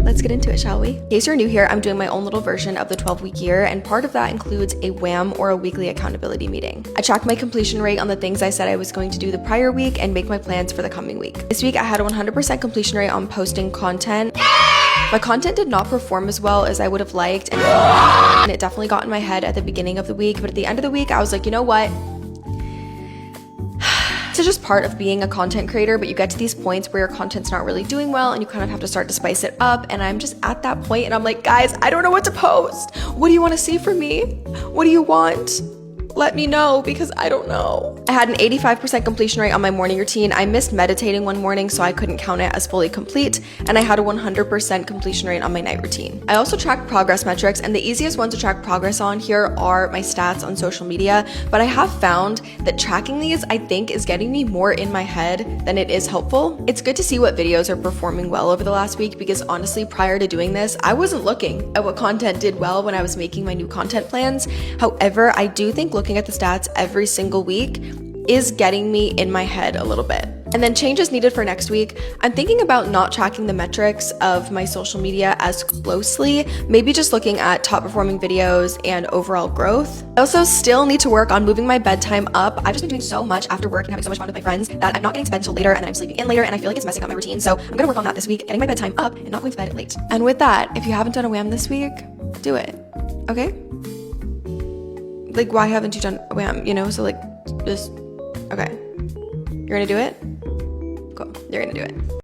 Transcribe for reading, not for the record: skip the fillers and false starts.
let's get into it, shall we? In case you're new here, I'm doing my own little version of the 12-week year, and part of that includes a WAM or a weekly accountability meeting. I track my completion rate on the things I said I was going to do the prior week and make my plans for the coming week. This week I had a 100% completion rate on posting content. My content did not perform as well as I would have liked, and it definitely got in my head at the beginning of the week, but at the end of the week I was like, you know what? It's just part of being a content creator, but you get to these points where your content's not really doing well and you kind of have to start to spice it up, and I'm just at that point and I'm like, guys, I don't know what to post. What do you want to see from me? What do you want? Let me know, because I don't know. I had an 85% completion rate on my morning routine. I missed meditating one morning, so I couldn't count it as fully complete, and I had a 100% completion rate on my night routine. I also track progress metrics, and the easiest ones to track progress on here are my stats on social media, but I have found that tracking these, I think, is getting me more in my head than it is helpful. It's good to see what videos are performing well over the last week, because honestly, prior to doing this, I wasn't looking at what content did well when I was making my new content plans. However, I do think looking at the stats every single week is getting me in my head a little bit. And then changes needed for next week. I'm thinking about not tracking the metrics of my social media as closely, maybe just looking at top performing videos and overall growth. I also still need to work on moving my bedtime up. I've just been doing so much after work and having so much fun with my friends that I'm not getting to bed until later, and then I'm sleeping in later, and I feel like it's messing up my routine. So I'm gonna work on that this week, getting my bedtime up and not going to bed late. And with that, if you haven't done a WAM this week, do it, okay? Like, why haven't you done a WAM, you know? So like, just, okay. You're gonna do it? Cool, you're gonna do it.